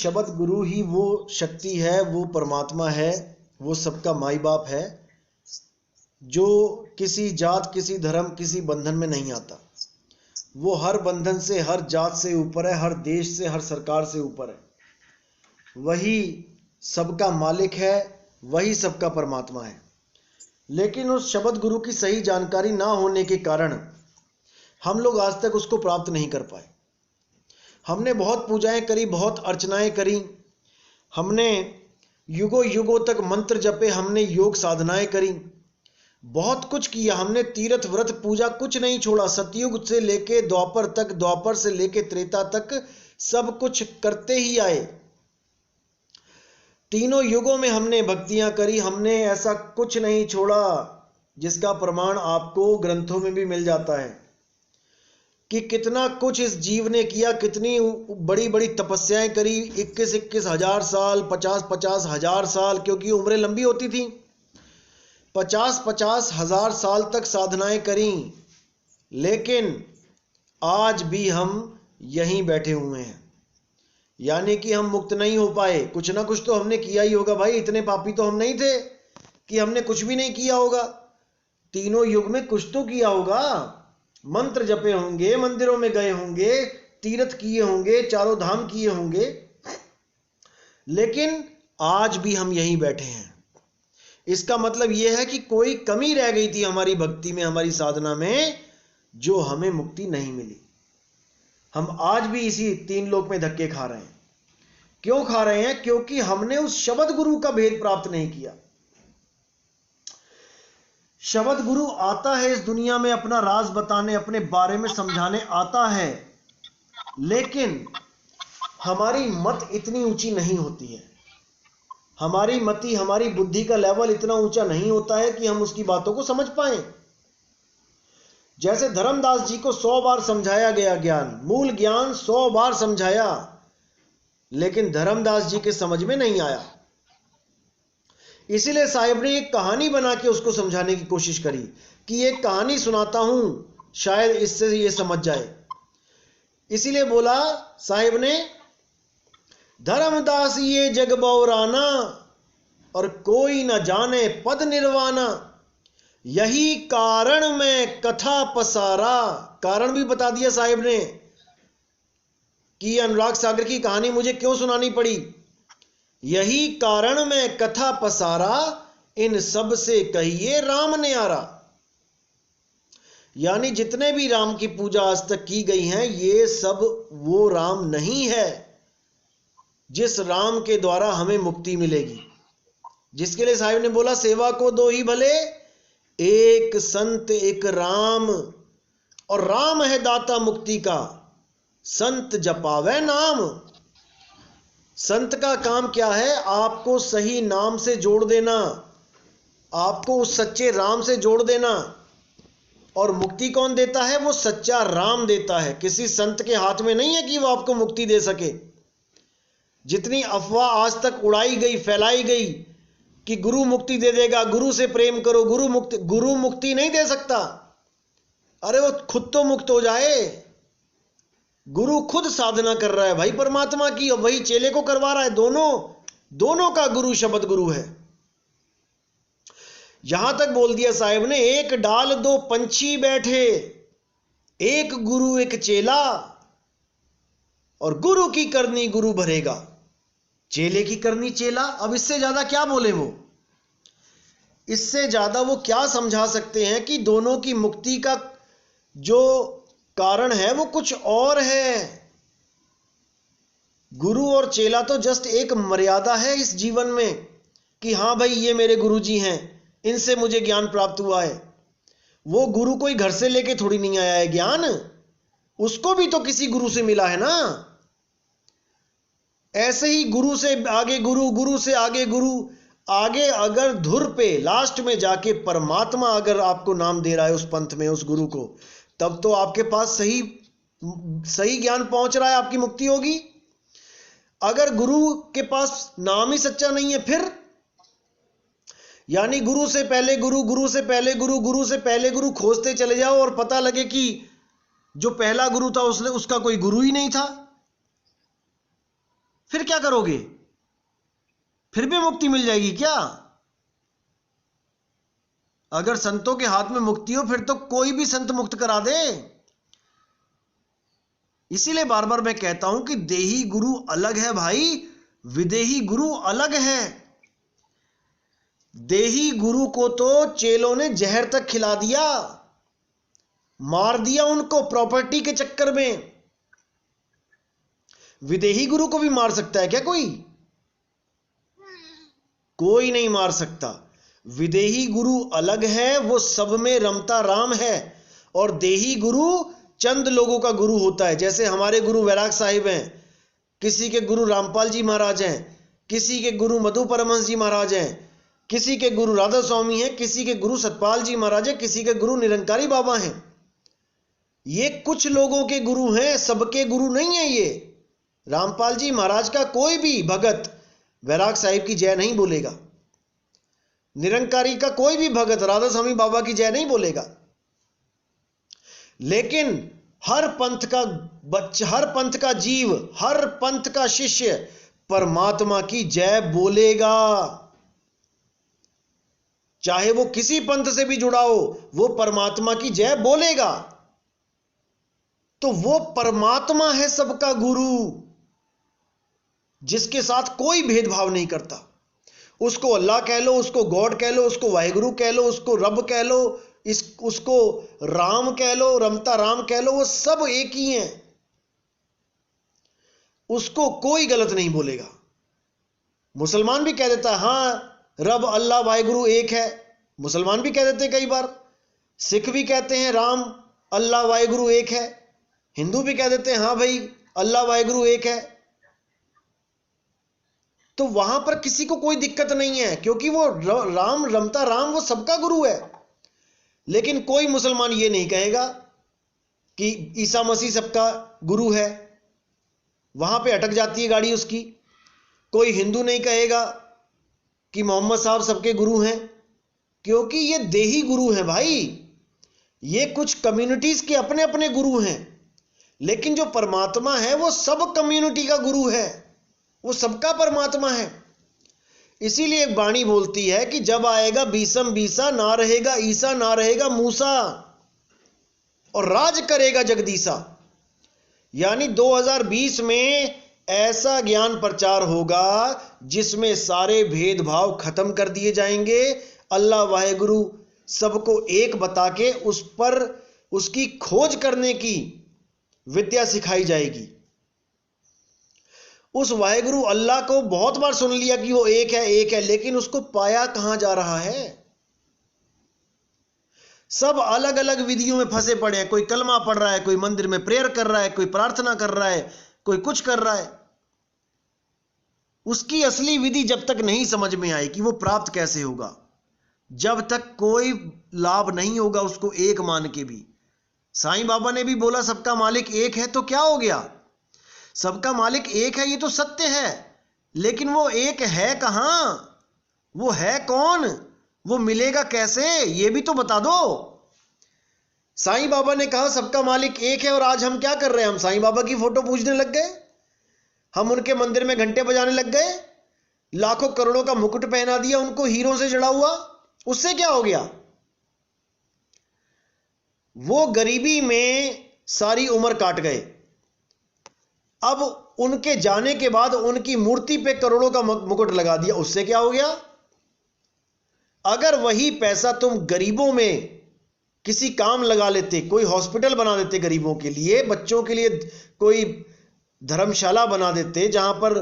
शब्द गुरु ही वो शक्ति है, वो परमात्मा है, वो सबका माई बाप है, जो किसी जात, किसी धर्म, किसी बंधन में नहीं आता। वो हर बंधन से, हर जात से ऊपर है, हर देश से, हर सरकार से ऊपर है। वही सबका मालिक है, वही सबका परमात्मा है। लेकिन उस शब्द गुरु की सही जानकारी ना होने के कारण हम लोग आज तक उसको प्राप्त नहीं कर पाए। हमने बहुत पूजाएं करी, बहुत अर्चनाएं करी, हमने युगों युगों तक मंत्र जपे, हमने योग साधनाएं करी, बहुत कुछ किया हमने, तीर्थ व्रत पूजा कुछ नहीं छोड़ा। सतयुग से लेके द्वापर तक, द्वापर से लेके त्रेता तक सब कुछ करते ही आए। तीनों युगों में हमने भक्तियां करी, हमने ऐसा कुछ नहीं छोड़ा जिसका प्रमाण आपको ग्रंथों में भी मिल जाता है कि कितना कुछ इस जीव ने किया, कितनी बड़ी बड़ी तपस्याएं करी, 21-21 हजार साल, 50-50 हजार साल, क्योंकि उम्रें लंबी होती थी। 50-50 हजार साल तक साधनाएं करी, लेकिन आज भी हम यहीं बैठे हुए हैं। यानी कि हम मुक्त नहीं हो पाए। कुछ ना कुछ तो हमने किया ही होगा भाई, इतने पापी तो हम नहीं थे कि हमने कुछ भी नहीं किया होगा। तीनों युग में कुछ तो किया होगा, मंत्र जपे होंगे, मंदिरों में गए होंगे, तीर्थ किए होंगे, चारों धाम किए होंगे, लेकिन आज भी हम यहीं बैठे हैं। इसका मतलब यह है कि कोई कमी रह गई थी हमारी भक्ति में, हमारी साधना में, जो हमें मुक्ति नहीं मिली। हम आज भी इसी तीन लोक में धक्के खा रहे हैं। क्यों खा रहे हैं? क्योंकि हमने उस शब्द गुरु का भेद प्राप्त नहीं किया। शब्द गुरु आता है इस दुनिया में अपना राज बताने, अपने बारे में समझाने आता है, लेकिन हमारी मत इतनी ऊंची नहीं होती है। हमारी मति, हमारी बुद्धि का लेवल इतना ऊंचा नहीं होता है कि हम उसकी बातों को समझ पाएं। जैसे धर्मदास जी को 100 बार समझाया गया ज्ञान, मूल ज्ञान 100 बार समझाया, लेकिन धर्मदास जी के समझ में नहीं आया। इसीलिए साहिब ने एक कहानी बना के उसको समझाने की कोशिश करी कि एक कहानी सुनाता हूं, शायद इससे ये समझ जाए। इसीलिए बोला साहिब ने, धर्मदास ये जग बौराना और कोई न जाने पद निर्वाणा, यही कारण में कथा पसारा। कारण भी बता दिया साहिब ने कि अनुराग सागर की कहानी मुझे क्यों सुनानी पड़ी। यही कारण में कथा पसारा, इन सब से कहिए राम ने आरा। यानी जितने भी राम की पूजा आज तक की गई है, ये सब वो राम नहीं है जिस राम के द्वारा हमें मुक्ति मिलेगी। जिसके लिए साहिब ने बोला, सेवा को दो ही भले, एक संत एक राम, और राम है दाता मुक्ति का, संत जपावे नाम। संत का काम क्या है? आपको सही नाम से जोड़ देना, आपको उस सच्चे राम से जोड़ देना। और मुक्ति कौन देता है? वो सच्चा राम देता है। किसी संत के हाथ में नहीं है कि वो आपको मुक्ति दे सके। जितनी अफवाह आज तक उड़ाई गई, फैलाई गई कि गुरु मुक्ति दे देगा, गुरु से प्रेम करो, गुरु मुक्ति नहीं दे सकता। अरे वो खुद तो मुक्त हो जाए। गुरु खुद साधना कर रहा है भाई परमात्मा की, और वही चेले को करवा रहा है। दोनों का गुरु शब्द गुरु है। यहां तक बोल दिया साहिब ने, एक डाल दो पंछी बैठे, एक गुरु एक चेला, और गुरु की करनी गुरु भरेगा, चेले की करनी चेला। अब इससे ज्यादा क्या बोले वो? इससे ज्यादा वो क्या समझा सकते हैं कि दोनों की मुक्ति का जो कारण है वो कुछ और है। गुरु और चेला तो जस्ट एक मर्यादा है इस जीवन में कि हाँ भाई ये मेरे गुरुजी हैं, इनसे मुझे ज्ञान प्राप्त हुआ है। वो गुरु कोई घर से लेके थोड़ी नहीं आया है ज्ञान, उसको भी तो किसी गुरु से मिला है ना। ऐसे ही गुरु से आगे गुरु, गुरु से आगे गुरु, आगे अगर धुर पे लास्ट में जाके परमात्मा अगर आपको नाम दे रहा है उस पंथ में, उस गुरु को, तब तो आपके पास सही ज्ञान पहुंच रहा है, आपकी मुक्ति होगी। अगर गुरु के पास नाम ही सच्चा नहीं है, फिर यानी गुरु से पहले गुरु, गुरु से पहले गुरु, गुरु से पहले गुरु खोजते चले जाओ और पता लगे कि जो पहला गुरु था उसका कोई गुरु ही नहीं था, फिर क्या करोगे? फिर भी मुक्ति मिल जाएगी क्या? अगर संतों के हाथ में मुक्ति हो फिर तो कोई भी संत मुक्त करा दे। इसीलिए बार बार मैं कहता हूं कि देही गुरु अलग है भाई, विदेही गुरु अलग है। देही गुरु को तो चेलों ने जहर तक खिला दिया, मार दिया उनको प्रॉपर्टी के चक्कर में। विदेही गुरु को भी मार सकता है क्या कोई? कोई नहीं मार सकता। विदेही गुरु अलग है, वो सब में रमता राम है, और देही गुरु चंद लोगों का गुरु होता है। जैसे हमारे गुरु वैराग साहिब हैं, किसी के गुरु रामपाल जी महाराज हैं, किसी के गुरु मधु परमहंस जी महाराज हैं, किसी के गुरु राधा स्वामी हैं, किसी के गुरु सतपाल जी महाराज हैं, किसी के गुरु निरंकारी बाबा हैं। ये कुछ लोगों के गुरु हैं, सबके गुरु नहीं है ये। रामपाल जी महाराज का कोई भी भगत वैराग साहिब की जय नहीं बोलेगा, निरंकारी का कोई भी भगत राधा स्वामी बाबा की जय नहीं बोलेगा। लेकिन हर पंथ का बच्चा, हर पंथ का जीव, हर पंथ का शिष्य परमात्मा की जय बोलेगा। चाहे वो किसी पंथ से भी जुड़ा हो, वो परमात्मा की जय बोलेगा। तो वो परमात्मा है सबका गुरु, जिसके साथ कोई भेदभाव नहीं करता। उसको अल्लाह कह लो, उसको गॉड कह लो, उसको वाहिगुरु कह लो, उसको रब कह लो, उसको राम कह लो, रमता राम कह लो, वो सब एक ही हैं। उसको कोई गलत नहीं बोलेगा। मुसलमान भी कह देता है हाँ रब अल्लाह वाहिगुरु एक है, मुसलमान भी कह देते हैं कई बार। सिख भी कहते हैं राम अल्लाह वाहिगुरु एक है, हिंदू भी कह देते हैं हाँ भाई अल्लाह वाहिगुरु एक है। तो वहां पर किसी को कोई दिक्कत नहीं है, क्योंकि वो राम रमता राम वो सबका गुरु है। लेकिन कोई मुसलमान ये नहीं कहेगा कि ईसा मसीह सबका गुरु है, वहां पे अटक जाती है गाड़ी उसकी। कोई हिंदू नहीं कहेगा कि मोहम्मद साहब सबके गुरु हैं, क्योंकि ये देही गुरु हैं भाई। ये कुछ कम्युनिटीज के अपने अपने गुरु हैं, लेकिन जो परमात्मा है वो सब कम्युनिटी का गुरु है, वो सबका परमात्मा है। इसीलिए एक वाणी बोलती है कि जब आएगा बीसम बीसा, ना रहेगा ईसा ना रहेगा मूसा, और राज करेगा जगदीसा। यानी 2020 में ऐसा ज्ञान प्रचार होगा जिसमें सारे भेदभाव खत्म कर दिए जाएंगे। अल्लाह वाहिगुरु सबको एक बता के उस पर उसकी खोज करने की विद्या सिखाई जाएगी। उस वाहिगुरु अल्लाह को बहुत बार सुन लिया कि वो एक है, लेकिन उसको पाया कहां जा रहा है? सब अलग अलग विधियों में फंसे पड़े हैं। कोई कलमा पढ़ रहा है, कोई मंदिर में प्रेयर कर रहा है, कोई प्रार्थना कर रहा है, कोई कुछ कर रहा है। उसकी असली विधि जब तक नहीं समझ में आए कि वो प्राप्त कैसे होगा, जब तक कोई लाभ नहीं होगा उसको एक मान के भी। साईं बाबा ने भी बोला सबका मालिक एक है, तो क्या हो गया? सबका मालिक एक है ये तो सत्य है, लेकिन वो एक है कहां? वो है कौन? वो मिलेगा कैसे? ये भी तो बता दो। साईं बाबा ने कहा सबका मालिक एक है, और आज हम क्या कर रहे हैं? हम साईं बाबा की फोटो पूजने लग गए, हम उनके मंदिर में घंटे बजाने लग गए, लाखों करोड़ों का मुकुट पहना दिया उनको हीरों से जड़ा हुआ। उससे क्या हो गया? वो गरीबी में सारी उम्र काट गए। अब उनके जाने के बाद उनकी मूर्ति पे करोड़ों का मुकुट लगा दिया। उससे क्या हो गया? अगर वही पैसा तुम गरीबों में किसी काम लगा लेते, कोई हॉस्पिटल बना देते गरीबों के लिए, बच्चों के लिए कोई धर्मशाला बना देते जहां पर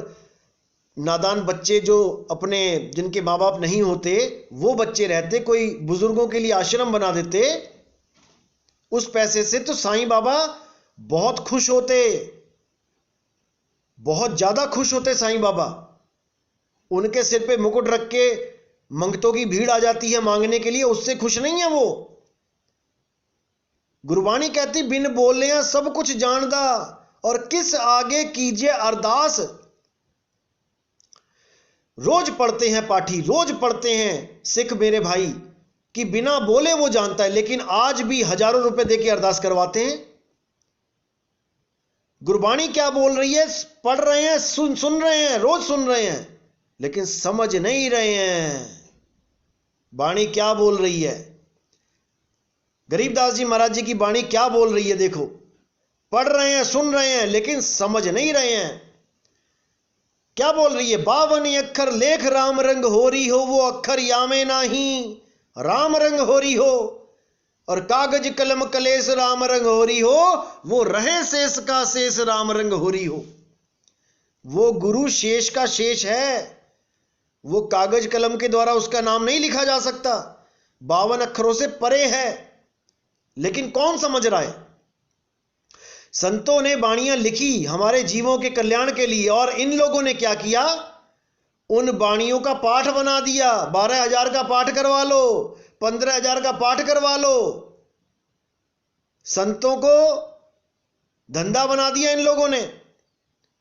नादान बच्चे जो अपने जिनके माँ बाप नहीं होते वो बच्चे रहते, कोई बुजुर्गों के लिए आश्रम बना देते, उस पैसे से तो साईं बाबा बहुत खुश होते, बहुत ज्यादा खुश होते साईं बाबा। उनके सिर पे मुकुट रख के मंगतों की भीड़ आ जाती है मांगने के लिए, उससे खुश नहीं है वो। गुरबाणी कहती बिन बोलिया सब कुछ जानदा, और किस आगे कीजिए अरदास। रोज पढ़ते हैं पाठी, रोज पढ़ते हैं सिख मेरे भाई कि बिना बोले वो जानता है, लेकिन आज भी हजारों रुपए देके अरदास करवाते हैं। गुरबाणी क्या बोल रही है? पढ़ रहे हैं, सुन रहे हैं, रोज सुन रहे हैं, लेकिन समझ नहीं रहे हैं वाणी क्या बोल रही है। गरीबदास जी महाराज जी की वाणी क्या बोल रही है? देखो, पढ़ रहे हैं, सुन रहे हैं, लेकिन समझ नहीं रहे हैं। क्या बोल रही है? 52 अक्षर लेख राम रंग हो रही हो, वो अक्षर यामे नाही राम रंग हो रही हो, और कागज कलम कलेश राम रंग हो रही हो, वो रहे शेष का शेष राम रंग हो रही हो। वो गुरु शेष का शेष है, वो कागज कलम के द्वारा उसका नाम नहीं लिखा जा सकता, 52 अक्षरों से परे है। लेकिन कौन समझ रहा है? संतों ने वाणियां लिखी हमारे जीवों के कल्याण के लिए, और इन लोगों ने क्या किया? उन वाणियों का पाठ बना दिया। 12,000 का पाठ करवा लो, 15,000 का पाठ करवा लो। संतों को धंधा बना दिया इन लोगों ने,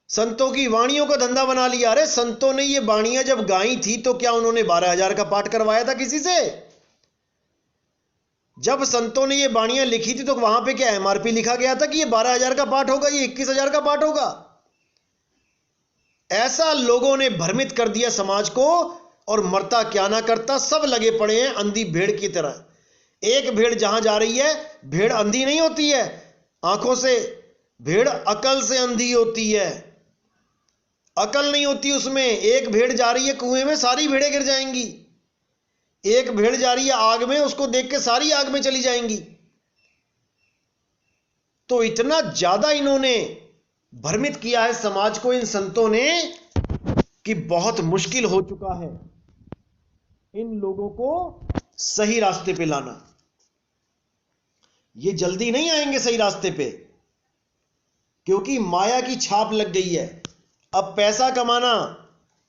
संतों की वाणियों को धंधा बना लिया। अरे संतों ने ये वाणियां जब गाई थी तो क्या उन्होंने 12,000 का पाठ करवाया था किसी से? जब संतों ने ये वाणियां लिखी थी तो वहां पे क्या एमआरपी लिखा गया था कि ये 12,000 का पाठ होगा, ये 21,000 का पाठ होगा? ऐसा लोगों ने भ्रमित कर दिया समाज को, और मरता क्या ना करता, सब लगे पड़े हैं अंधी भेड़ की तरह। एक भेड़ जहां जा रही है, भेड़ अंधी नहीं होती है आंखों से, भेड़ अकल से अंधी होती है। अकल नहीं होती उसमें। एक भेड़ जा रही है कुएं में, सारी भेड़ें गिर जाएंगी। एक भेड़ जा रही है आग में, उसको देख के सारी आग में चली जाएंगी। तो इतना ज्यादा इन्होंने भ्रमित किया है समाज को इन संतों ने कि बहुत मुश्किल हो चुका है इन लोगों को सही रास्ते पे लाना। ये जल्दी नहीं आएंगे सही रास्ते पे, क्योंकि माया की छाप लग गई है। अब पैसा कमाना,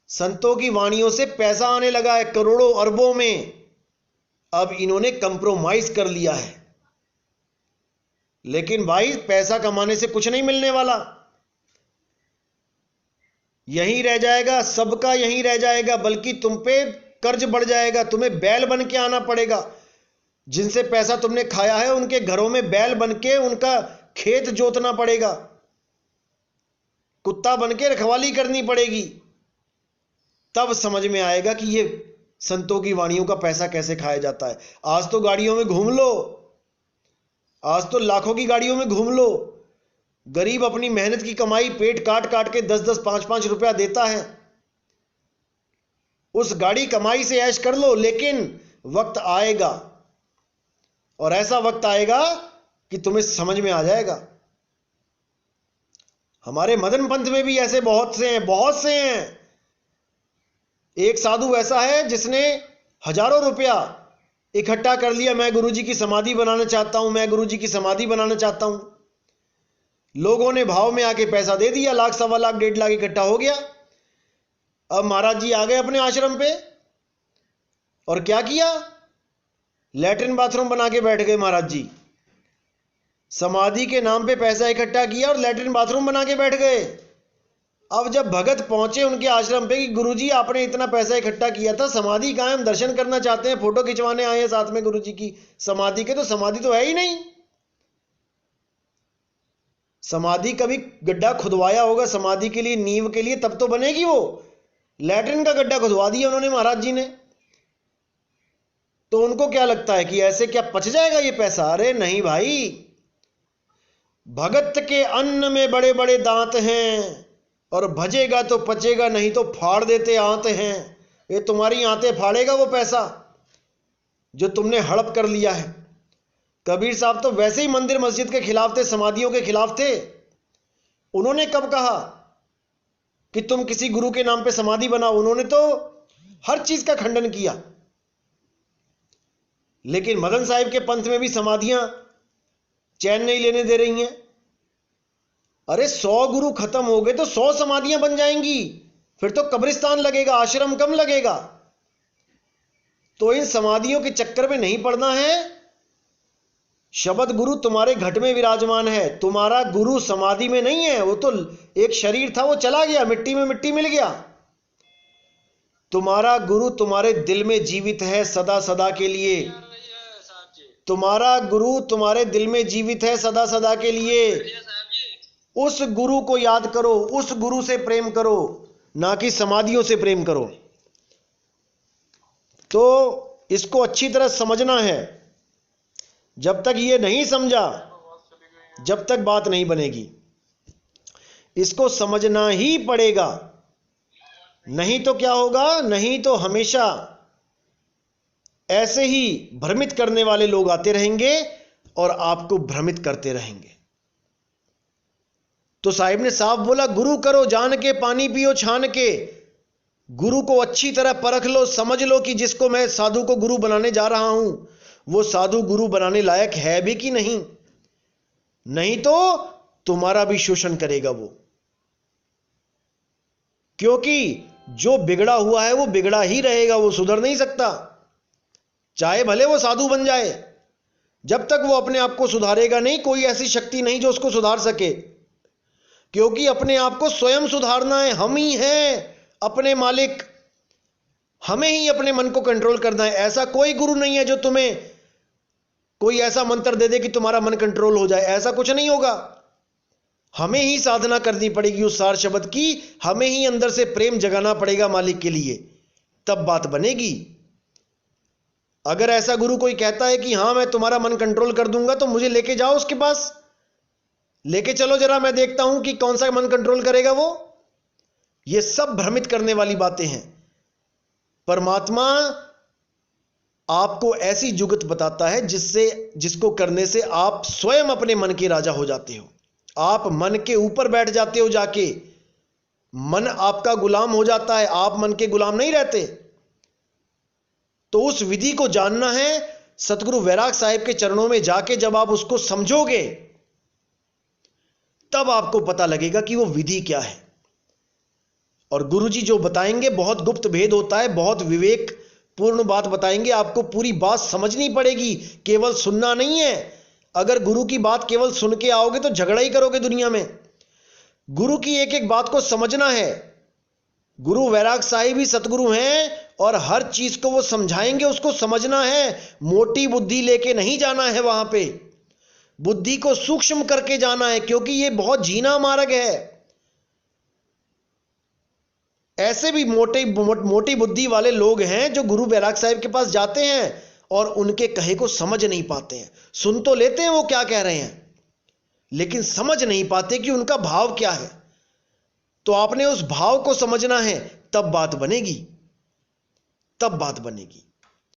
संतों की वाणियों से पैसा आने लगा है करोड़ों अरबों में। अब इन्होंने कंप्रोमाइज कर लिया है। लेकिन भाई पैसा कमाने से कुछ नहीं मिलने वाला, यहीं रह जाएगा, सबका यहीं रह जाएगा, बल्कि तुम पे कर्ज बढ़ जाएगा। तुम्हें बैल बन के आना पड़ेगा। जिनसे पैसा तुमने खाया है उनके घरों में बैल बन के उनका खेत जोतना पड़ेगा, कुत्ता बन के रखवाली करनी पड़ेगी। तब समझ में आएगा कि ये संतों की वाणियों का पैसा कैसे खाया जाता है। आज तो गाड़ियों में घूम लो, आज तो लाखों की गाड़ियों में घूम लो। गरीब अपनी मेहनत की कमाई पेट काट काट के 10-10, 5-5 रुपया देता है। उस गाड़ी कमाई से ऐश कर लो, लेकिन वक्त आएगा, और ऐसा वक्त आएगा कि तुम्हें समझ में आ जाएगा। हमारे मदन पंथ में भी ऐसे बहुत से हैं, बहुत से हैं। एक साधु ऐसा है जिसने हजारों रुपया इकट्ठा कर लिया, मैं गुरुजी की समाधि बनाना चाहता हूं, मैं गुरुजी की समाधि बनाना चाहता हूं। लोगों ने भाव में आके पैसा दे दिया, 1 लाख, 1.25 लाख, 1.5 लाख इकट्ठा हो गया। अब महाराज जी आ गए अपने आश्रम पे, और क्या किया? लैट्रिन बाथरूम बना के बैठ गए महाराज जी। समाधि के नाम पे पैसा इकट्ठा किया और लैट्रिन बाथरूम बना के बैठ गए। अब जब भगत पहुंचे उनके आश्रम पे कि गुरुजी आपने इतना पैसा इकट्ठा किया था, समाधि कहां है, हम दर्शन करना चाहते हैं, फोटो खिंचवाने आए हैं साथ में गुरुजी की समाधि के, तो समाधि तो है ही नहीं। समाधि कभी गड्ढा खुदवाया होगा समाधि के लिए, नींव के लिए, तब तो बनेगी वो। लैट्रिन का गड्ढा खुदवा दिया उन्होंने महाराज जी ने। तो उनको क्या लगता है कि ऐसे क्या पच जाएगा ये पैसा? अरे नहीं भाई, भगत के अन्न में बड़े बड़े दांत हैं, और भजेगा तो पचेगा, नहीं तो फाड़ देते आंत हैं। ये तुम्हारी आंतें फाड़ेगा वो पैसा जो तुमने हड़प कर लिया है। कबीर साहब तो वैसे ही मंदिर मस्जिद के खिलाफ थे, समाधियों के खिलाफ थे। उन्होंने कब कहा कि तुम किसी गुरु के नाम पे समाधि बनाओ? उन्होंने तो हर चीज का खंडन किया। लेकिन मदन साहिब के पंथ में भी समाधियां चैन नहीं लेने दे रही हैं। अरे 100 गुरु खत्म हो गए तो 100 समाधियां बन जाएंगी, फिर तो कब्रिस्तान लगेगा, आश्रम कम लगेगा। तो इन समाधियों के चक्कर में नहीं पड़ना है। शब्द गुरु तुम्हारे घट में विराजमान है। तुम्हारा गुरु समाधि में नहीं है, वो तो एक शरीर था, वो चला गया, मिट्टी में मिट्टी मिल गया। तुम्हारा गुरु तुम्हारे दिल में जीवित है सदा सदा के लिए। तुम्हारा गुरु तुम्हारे दिल में जीवित है सदा सदा के लिए। उस गुरु को याद करो, उस गुरु से प्रेम करो, ना कि समाधियों से प्रेम करो। तो इसको अच्छी तरह समझना है। जब तक ये नहीं समझा, जब तक बात नहीं बनेगी। इसको समझना ही पड़ेगा, नहीं तो क्या होगा, नहीं तो हमेशा ऐसे ही भ्रमित करने वाले लोग आते रहेंगे और आपको भ्रमित करते रहेंगे। तो साहिब ने साफ बोला, गुरु करो जान के, पानी पियो छान के। गुरु को अच्छी तरह परख लो, समझ लो कि जिसको मैं साधु को गुरु बनाने जा रहा हूं, वो साधु गुरु बनाने लायक है भी कि नहीं। नहीं तो तुम्हारा भी शोषण करेगा वो, क्योंकि जो बिगड़ा हुआ है वो बिगड़ा ही रहेगा, वो सुधर नहीं सकता, चाहे भले वो साधु बन जाए। जब तक वो अपने आप को सुधारेगा नहीं, कोई ऐसी शक्ति नहीं जो उसको सुधार सके, क्योंकि अपने आप को स्वयं सुधारना है। हम ही हैं अपने मालिक, हमें ही अपने मन को कंट्रोल करना है। ऐसा कोई गुरु नहीं है जो तुम्हें कोई ऐसा मंत्र दे दे कि तुम्हारा मन कंट्रोल हो जाए, ऐसा कुछ नहीं होगा। हमें ही साधना करनी पड़ेगी उस सार शब्द की, हमें ही अंदर से प्रेम जगाना पड़ेगा मालिक के लिए, तब बात बनेगी। अगर ऐसा गुरु कोई कहता है कि हां मैं तुम्हारा मन कंट्रोल कर दूंगा, तो मुझे लेके जाओ उसके पास, लेके चलो जरा, मैं देखता हूं कि कौन सा मन कंट्रोल करेगा वो। ये सब भ्रमित करने वाली बातें हैं। परमात्मा आपको ऐसी जुगत बताता है जिसको करने से आप स्वयं अपने मन के राजा हो जाते हो। आप मन के ऊपर बैठ जाते हो जाके, मन आपका गुलाम हो जाता है, आप मन के गुलाम नहीं रहते। तो उस विधि को जानना है। सतगुरु वैराग साहिब के चरणों में जाके जब आप उसको समझोगे, तब आपको पता लगेगा कि वो विधि क्या है। और गुरुजी जो बताएंगे बहुत गुप्त भेद होता है, बहुत विवेक पूर्ण बात बताएंगे, आपको पूरी बात समझनी पड़ेगी, केवल सुनना नहीं है। अगर गुरु की बात केवल सुन के आओगे तो झगड़ा ही करोगे दुनिया में। गुरु की एक एक बात को समझना है। गुरु वैराग साहिब ही सतगुरु हैं और हर चीज को वो समझाएंगे, उसको समझना है। मोटी बुद्धि लेके नहीं जाना है वहां पे, बुद्धि को सूक्ष्म करके जाना है, क्योंकि ये बहुत जीना मार्ग है। ऐसे भी मोटी बुद्धि वाले लोग हैं जो गुरु वैराग साहिब के पास जाते हैं और उनके कहे को समझ नहीं पाते हैं। सुन तो लेते हैं वो क्या कह रहे हैं, लेकिन समझ नहीं पाते कि उनका भाव क्या है। तो आपने उस भाव को समझना है, तब बात बनेगी, तब बात बनेगी।